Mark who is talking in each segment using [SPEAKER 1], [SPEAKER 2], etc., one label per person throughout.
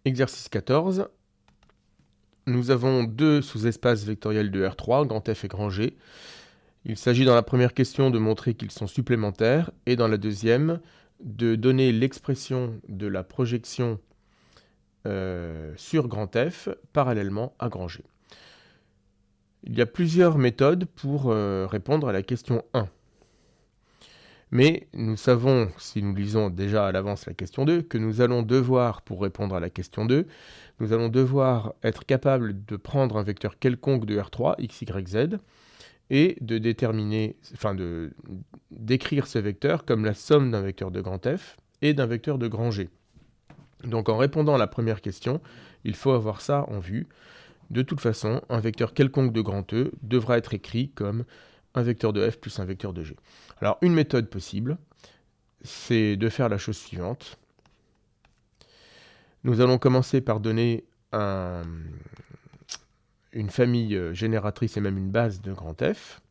[SPEAKER 1] Exercice 14. Nous avons deux sous-espaces vectoriels de R3, grand F et grand G. Il s'agit dans la première question de montrer qu'ils sont supplémentaires et dans la deuxième de donner l'expression de la projection sur grand F parallèlement à grand G. Il y a plusieurs méthodes pour répondre à la question 1. Mais nous savons, si nous lisons déjà à l'avance la question 2, que nous allons devoir, pour répondre à la question 2, nous allons devoir être capables de prendre un vecteur quelconque de R3, x, y, z, et de d'écrire ce vecteur comme la somme d'un vecteur de grand F et d'un vecteur de grand G. Donc en répondant à la première question, il faut avoir ça en vue. De toute façon, un vecteur quelconque de grand E devra être écrit comme un vecteur de F plus un vecteur de G. Alors une méthode possible, c'est de faire la chose suivante. Nous allons commencer par donner une famille génératrice et même une base de grand F.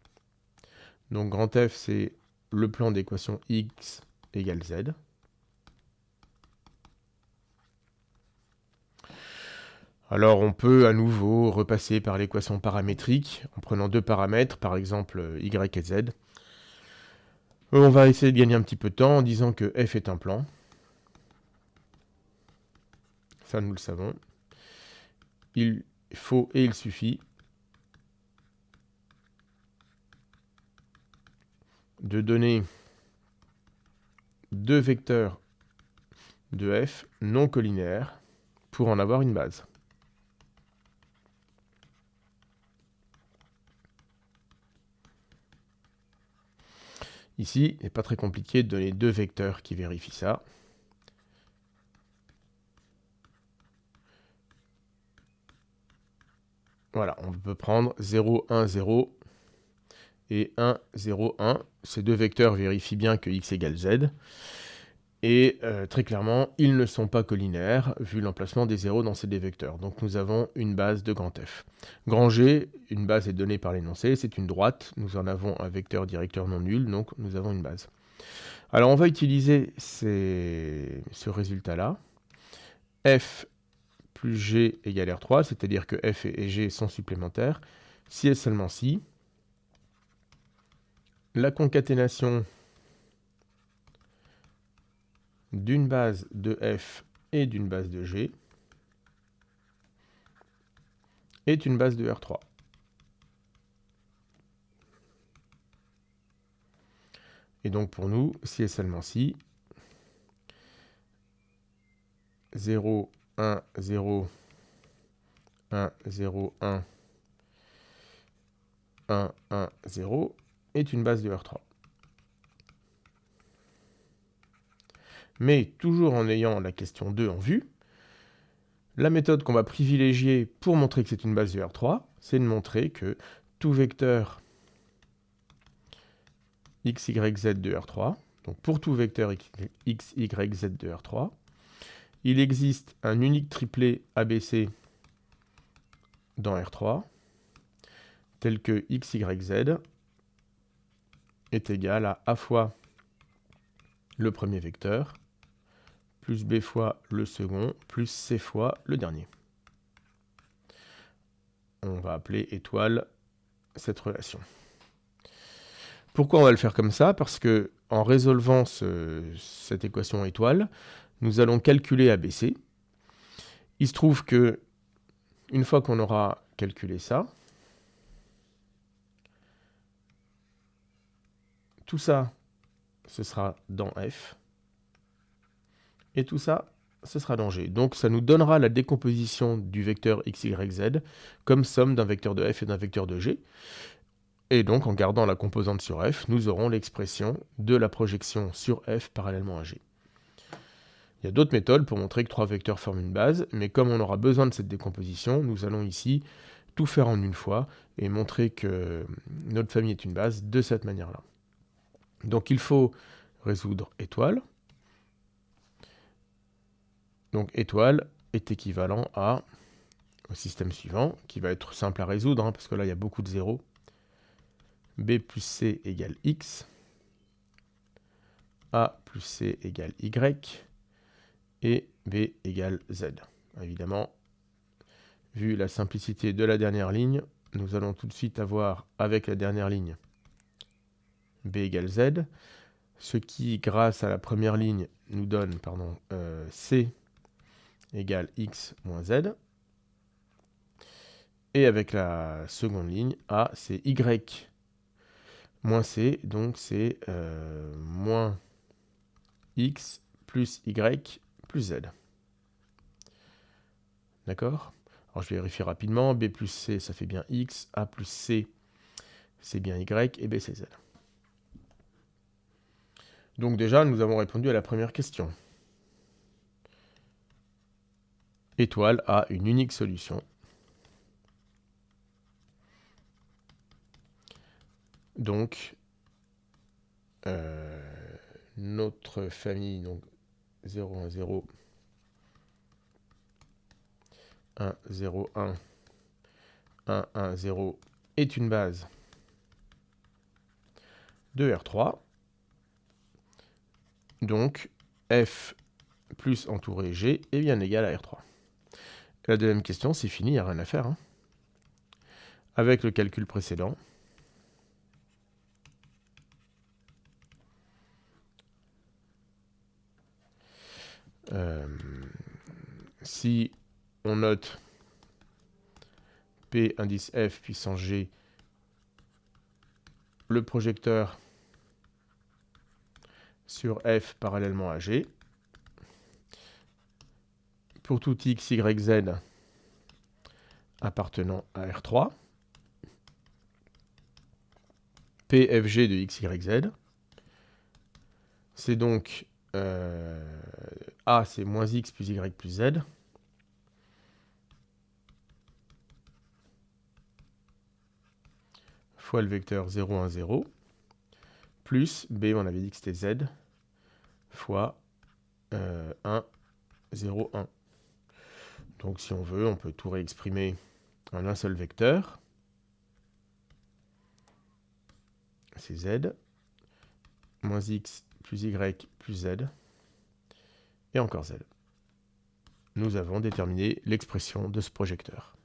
[SPEAKER 1] Donc grand F, c'est le plan d'équation x égale z. Alors on peut à nouveau repasser par l'équation paramétrique en prenant deux paramètres, par exemple y et z. On va essayer de gagner un petit peu de temps en disant que f est un plan. Ça nous le savons. Il faut et il suffit de donner deux vecteurs de f non collinaires pour en avoir une base. Ici, il n'est pas très compliqué de donner deux vecteurs qui vérifient ça. Voilà, on peut prendre 0, 1, 0 et 1, 0, 1. Ces deux vecteurs vérifient bien que x égale z. Et très clairement, ils ne sont pas collinaires, vu l'emplacement des zéros dans ces deux vecteurs. Donc nous avons une base de grand F. Grand G, une base est donnée par l'énoncé, c'est une droite. Nous en avons un vecteur directeur non nul, donc nous avons une base. Alors on va utiliser ce résultat-là. F plus G égale R3, c'est-à-dire que F et G sont supplémentaires. Si et seulement si, la concaténation d'une base de F et d'une base de G est une base de R3. Et donc pour nous, si et seulement si, 0, 1, 0, 1, 0, 1, 1, 1, 0 est une base de R3. Mais toujours en ayant la question 2 en vue, la méthode qu'on va privilégier pour montrer que c'est une base de R3, c'est de montrer que tout vecteur x, y, z de R3, donc pour tout vecteur x, y, z de R3, il existe un unique triplet ABC dans R3, tel que x, y, z est égal à A fois le premier vecteur, plus B fois le second, plus C fois le dernier. On va appeler étoile cette relation. Pourquoi on va le faire comme ça? Parce que en résolvant cette équation étoile, nous allons calculer ABC. Il se trouve que une fois qu'on aura calculé ça, tout ça, ce sera dans F. Et tout ça, ce sera dans G. Donc ça nous donnera la décomposition du vecteur x, y, z comme somme d'un vecteur de F et d'un vecteur de G. Et donc en gardant la composante sur F, nous aurons l'expression de la projection sur F parallèlement à G. Il y a d'autres méthodes pour montrer que trois vecteurs forment une base, mais comme on aura besoin de cette décomposition, nous allons ici tout faire en une fois et montrer que notre famille est une base de cette manière-là. Donc il faut résoudre étoile. Donc étoile est équivalent au système suivant, qui va être simple à résoudre, parce que là il y a beaucoup de zéros. B plus C égale X, A plus C égale Y, et B égale Z. évidemment, vu la simplicité de la dernière ligne, nous allons tout de suite avoir, avec la dernière ligne, b égale z, ce qui, grâce à la première ligne, nous donne c égale x moins z. Et avec la seconde ligne, a, c'est y moins c, donc c'est moins x plus y plus z. D'accord? Alors je vais vérifier rapidement. B plus c, ça fait bien x. A plus c, c'est bien y. Et b, c'est z. Donc déjà, nous avons répondu à la première question. Étoile a une unique solution. Donc, notre famille, donc 0, 1, 0, 1, 0, 1, 1, 1, 0, est une base de R3. Donc, F plus entouré G est bien égal à R3. La deuxième question, c'est fini, il n'y a rien à faire. Avec le calcul précédent, si on note P indice F puissance G, le projecteur sur F parallèlement à G, pour tout x, y, z appartenant à R3, PFG de x, y, z, c'est donc A, c'est moins x plus y plus z, fois le vecteur 0, 1, 0, plus B, on avait dit que c'était z, fois 1, 0, 1. Donc si on veut, on peut tout réexprimer en un seul vecteur. C'est z, moins x plus y plus z, et encore z. Nous avons déterminé l'expression de ce projecteur.